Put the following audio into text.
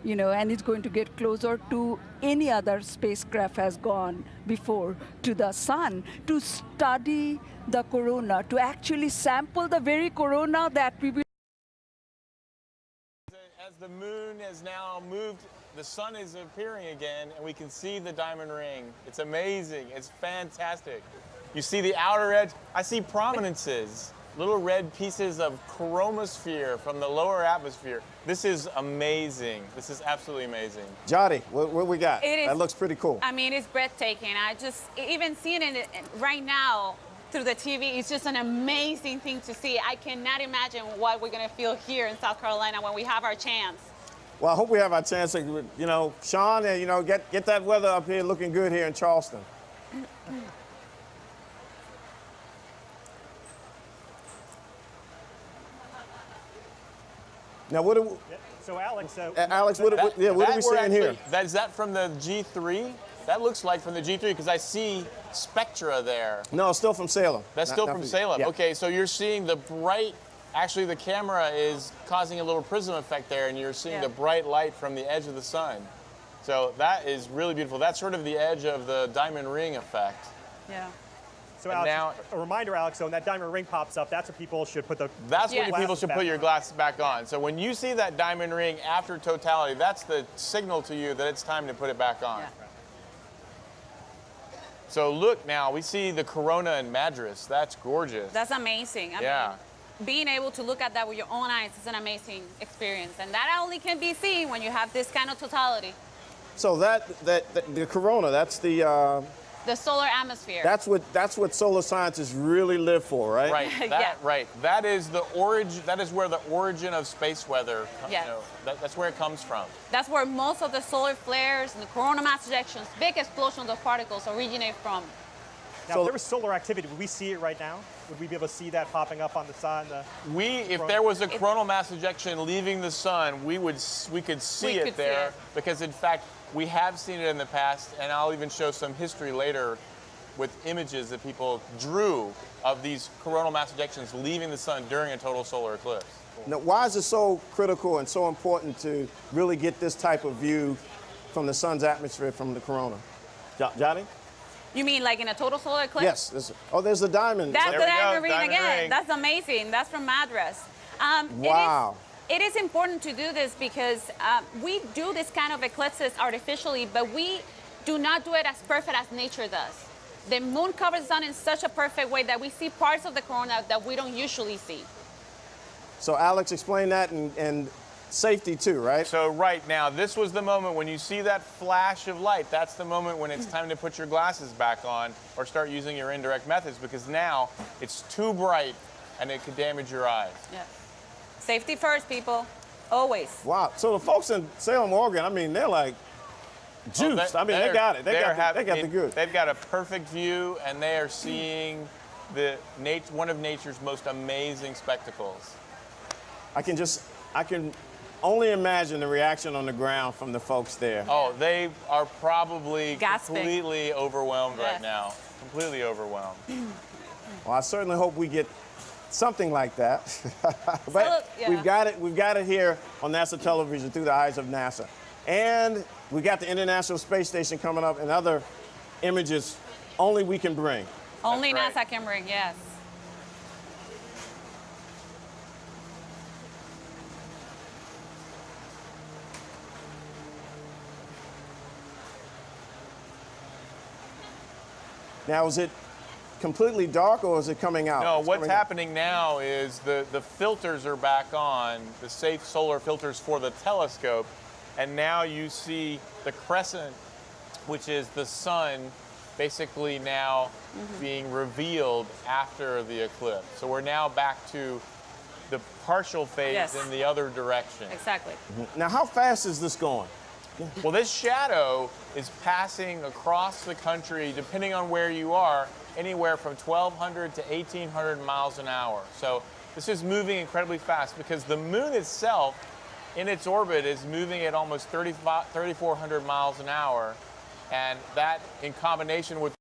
you know, and it's going to get closer to any other spacecraft has gone before to the sun to study the corona, to actually sample the very corona that we will. As the moon has now moved, the sun is appearing again, and we can see the diamond ring. It's amazing. It's fantastic. You see the outer edge. I see prominences, little red pieces of chromosphere from the lower atmosphere. This is amazing. This is absolutely amazing. Jody, what we got? That looks pretty cool. I mean, it's breathtaking. Even seeing it right now through the TV, it's just an amazing thing to see. I cannot imagine what we're going to feel here in South Carolina when we have our chance. Well, I hope we have our chance to, you know, Sean, and, you know, get that weather up here looking good here in Charleston. Now, what do we... So, Alex... Alex, what are we seeing here? Is that from the G3? That looks like from the G3 because I see spectra there. No, it's still from Salem. That's still from Salem. Yeah. Okay, so you're seeing the bright... Actually, the camera is causing a little prism effect there, and you're seeing the bright light from the edge of the sun. So that is really beautiful. That's sort of the edge of the diamond ring effect. Yeah. So, Alex, a reminder, Alex, so when that diamond ring pops up, that's what people should put the That's when people should put your glasses back on. So when you see that diamond ring after totality, that's the signal to you that it's time to put it back on. Yeah. So look now, we see the corona in Madras. That's gorgeous. That's amazing. I mean, being able to look at that with your own eyes is an amazing experience. And that only can be seen when you have this kind of totality. So the corona, that's the solar atmosphere. That's what solar scientists really live for, right? Right. Right. That is the origin. That is where the origin of space weather. You know, that's where it comes from. That's where most of the solar flares and the corona mass ejections, big explosions of particles, originate from. Now, if there was solar activity, would we see it right now? Would we be able to see that popping up on the sun? If there was a coronal mass ejection leaving the sun, we could see it there because, in fact, we have seen it in the past, and I'll even show some history later with images that people drew of these coronal mass ejections leaving the sun during a total solar eclipse. Now, why is it so critical and so important to really get this type of view from the sun's atmosphere from the corona? Johnny? You mean like in a total solar eclipse? Yes. There's the diamond. That's the diamond ring again. That's amazing. That's from Madras. Wow. It is important to do this because we do this kind of eclipses artificially, but we do not do it as perfect as nature does. The moon covers the sun in such a perfect way that we see parts of the corona that we don't usually see. So Alex, explain that and safety too, right? So right now, this was the moment when you see that flash of light. That's the moment when it's time to put your glasses back on or start using your indirect methods because now it's too bright and it could damage your eyes. Yeah. Safety first, people. Always. Wow. So the folks in Salem, Oregon, I mean, they're like juiced. I mean, they got it. They got the goods. They've got a perfect view, and they are seeing one of nature's most amazing spectacles. I can only imagine the reaction on the ground from the folks there. Oh, they are probably gasping. Completely overwhelmed right now. Completely overwhelmed. Well, I certainly hope we get something like that. But we've got it here on NASA television through the eyes of NASA. And we got the International Space Station coming up and other images only we can bring. Only NASA can bring, yes. Now, is it completely dark or is it coming out? No, what's happening now is the filters are back on, the safe solar filters for the telescope, and now you see the crescent, which is the sun, basically now being revealed after the eclipse. So we're now back to the partial phase in the other direction. Exactly. Now, how fast is this going? Well, this shadow is passing across the country, depending on where you are, anywhere from 1,200 to 1,800 miles an hour. So this is moving incredibly fast because the moon itself, in its orbit, is moving at almost 3,400 miles an hour. And that, in combination with